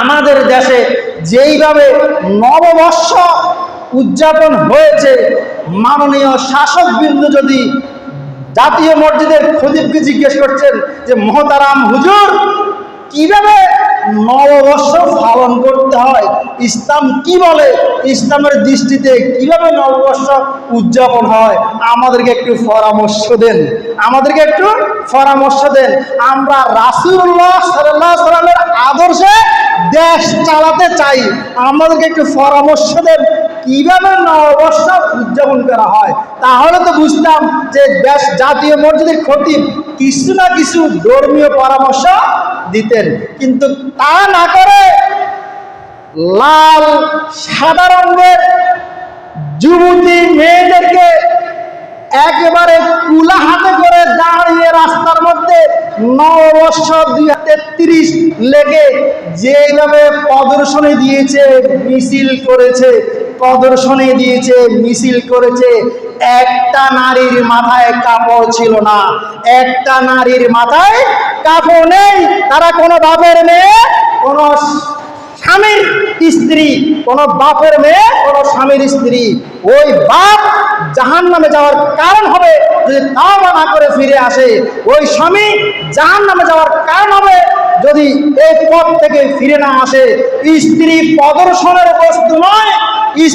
আমাদের দেশে যেইভাবে নববর্ষ উদযাপন হয়েছে, মাননীয় শাসকবৃন্দ যদি জাতীয় মসজিদের খতিবকে জিজ্ঞেস করছেন যে মহতারাম হুজুর, কিভাবে নববর্ষ পালন করতে হয়, ইসলাম কি বলে, ইসলামের দৃষ্টিতে কিভাবে নববর্ষ উদযাপন হয়, আমাদেরকে একটু পরামর্শ দেন, আমাদেরকে একটু পরামর্শ দেন। আমরা রাসূলুল্লাহ সাল্লাল্লাহু আলাইহি সাল্লামের আদর্শে দেশ চালাতে চাই, আমাদেরকে একটু পরামর্শ দেন কিভাবে নববর্ষ উদযাপন করা হয়। তাহলে তো বুঝতাম যে দেশ জাতীয় মসজিদের খতিব কিছু না কিছু ধর্মীয় পরামর্শ দিতেন, কিন্তু তা না করে লাল সাদা রঙের যুবতী মেয়েদেরকে একেবারে কুলা হাতে করে দাঁড়িয়ে রাস্তার মধ্যে নববর্ষ 2033 লেগে যেভাবে প্রদর্শনী দিয়েছে, মিছিল করেছে, প্রদর্শনী দিয়েছে, মিছিল করেছে, একটা নারীর মাথায় কাপড় ছিল না, একটা নারীর মাথায় কাপড় নেই। তারা কোনো বাপের মেয়ে, কোনো স্বামীর স্ত্রী, কোনো বাপের মেয়ে, কোনো স্বামীর স্ত্রী। ওই বাপ জাহান্নামে যাওয়ার কারণ হবে যদি তওবা না করে ফিরে আসে, ওই স্বামী জাহান্নামে যাওয়ার কারণ হবে যদি এই পথ থেকে ফিরে না আসে। স্ত্রী প্রদর্শনের বস্তু নয়,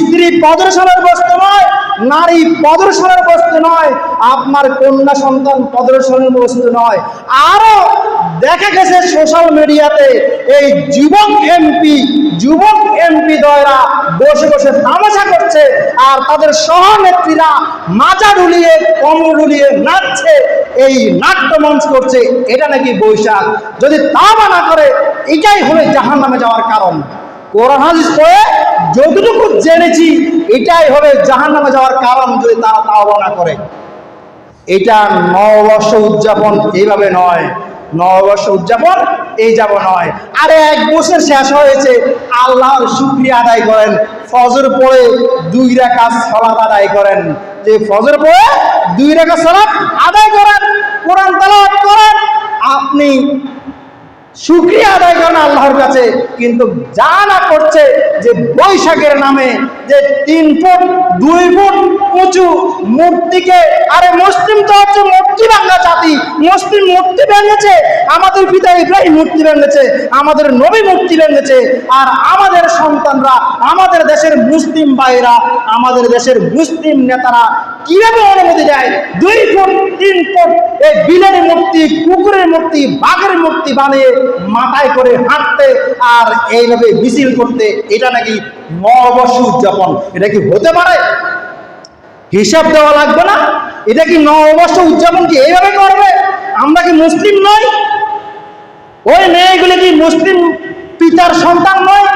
স্ত্রী প্রদর্শনের বস্তু নয়, নারী প্রদর্শনের বস্তু নয়, আপনার কন্যা সন্তান প্রদর্শনের বস্তু নয়। আরো দেখা গেছে সোশ্যাল মিডিয়াতে এই যুবক এমপি দ্বয়রা বসে বসে তামাশা করছে, আর তাদের সহনেত্রীরা মাজা ডুলিয়ে কমর ডুলিয়ে নাচছে, এই নাট্যমঞ্চ করছে। এটা নাকি বৈশাখ। যদি তওবা না করে, এটাই হলো জাহান্নামে যাওয়ার কারণ। কোরআন হাদিস পড়ে যতটুকু জেনেছি এটাই হবে জাহান্নামে যাওয়ার কারণ যদি তারা তওবা না করে। এটা নববর্ষ উদযাপন এইভাবে নয়, নববর্ষ উদযাপন এই যাব নয়। আরে এক বছর শেষ হয়েছে, আল্লাহর শুকরিয়া আদায় করেন, ফজর পড়ে 2 রাকাত সালাত আদায় করেন, যে ফজর পড়ে 2 রাকাত সালাত আদায় করেন, কোরআন তেলাওয়াত করেন, আপনি শুকরিয়া আদায় করেন আল্লাহর কাছে। কিন্তু যা না করছে যে বৈশাখের নামে যে 3 ফুট 2 ফুট উঁচু মূর্তিকে, আরে মুসলিম তো হচ্ছে মূর্তি ভাঙা জাতি, মুসলিম মূর্তি ভেঙেছে, আমাদের পিতা ইব্রাহিম মূর্তি ভেঙেছে, আমাদের নবী মূর্তি ভেঙেছে, আর আমাদের সন্তানরা, আমাদের দেশের মুসলিম ভাইরা, আমাদের দেশের মুসলিম নেতারা কিভাবে অনুমতি দেয় 2 ফুট 3 ফুট এই বিলের মূর্তি, কুকুরের মূর্তি, বাঘের মূর্তি বানিয়ে মাথায় করে হাঁটতে আর এইভাবে মিছিল করতে? এটা নাকি নববর্ষ উদযাপন? এটা কি হতে পারে? হিসাব দেওয়া লাগবে না? এটা কি নববর্ষ উদযাপন কি এইভাবে করবে? আমরা কি মুসলিম নই? ওই মেয়েগুলি কি মুসলিম পিতার সন্তান নয়?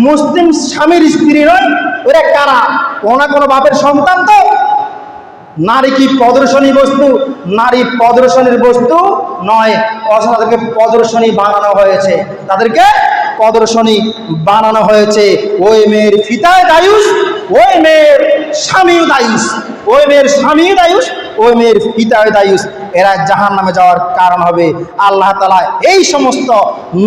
মুসলিম স্বামীর স্ত্রী নয়? ওরা কারা? কোনো বাপের সন্তান তো। নারী কি প্রদর্শনী বস্তু? নারী প্রদর্শনীর বস্তু নয়, তাদেরকে প্রদর্শনী বানানো হয়েছে, তাদেরকে প্রদর্শনী বানানো হয়েছে। ওই মেয়ের পিতায় দায়ুস, ওই মেয়ের স্বামীও দায়ুস, ওই মেয়ের স্বামীও দায়ুস, ওই মেয়ের পিতায় দায়ুস। এরা জাহান্নামে যাওয়ার কারণ হবে। আল্লাহ তাআলা এই সমস্ত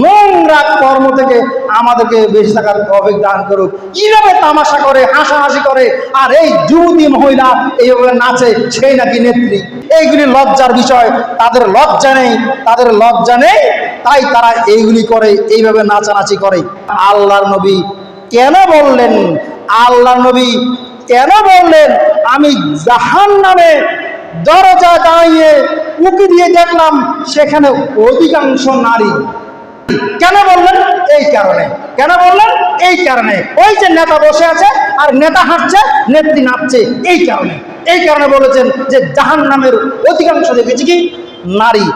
নোংরা কর্ম থেকে আমাদেরকে বেঁচে থাকার তৌফিক দান করুক। কিভাবে তামাশা করে, হাসাহাসি করে, আর এই যুবতী মহিলা এইভাবে নাচে, সেই নাকি নেত্রী। এইগুলি লজ্জার বিষয়। তাদের লজ্জা নেই, তাদের লজ্জা নেই, তাই তারা এইগুলি করে, এইভাবে নাচানাচি করে। আল্লাহর নবী কেন বললেন, আল্লাহর নবী কেন বললেন আমি জাহান্নামে দরজা দাঁড়িয়ে উঁকি দিয়ে দেখলাম সেখানে অধিকাংশ নারী? কেন বললেন? এই কারণে। কেন বললেন? এই কারণে। ওই যে নেতা বসে আছে আর নেতা হাঁটছে, নেত্রী নাচছে, এই কারণে। এই কারণে বলেছেন যে জাহান্নামের অধিকাংশ দেখেছি কি নারী।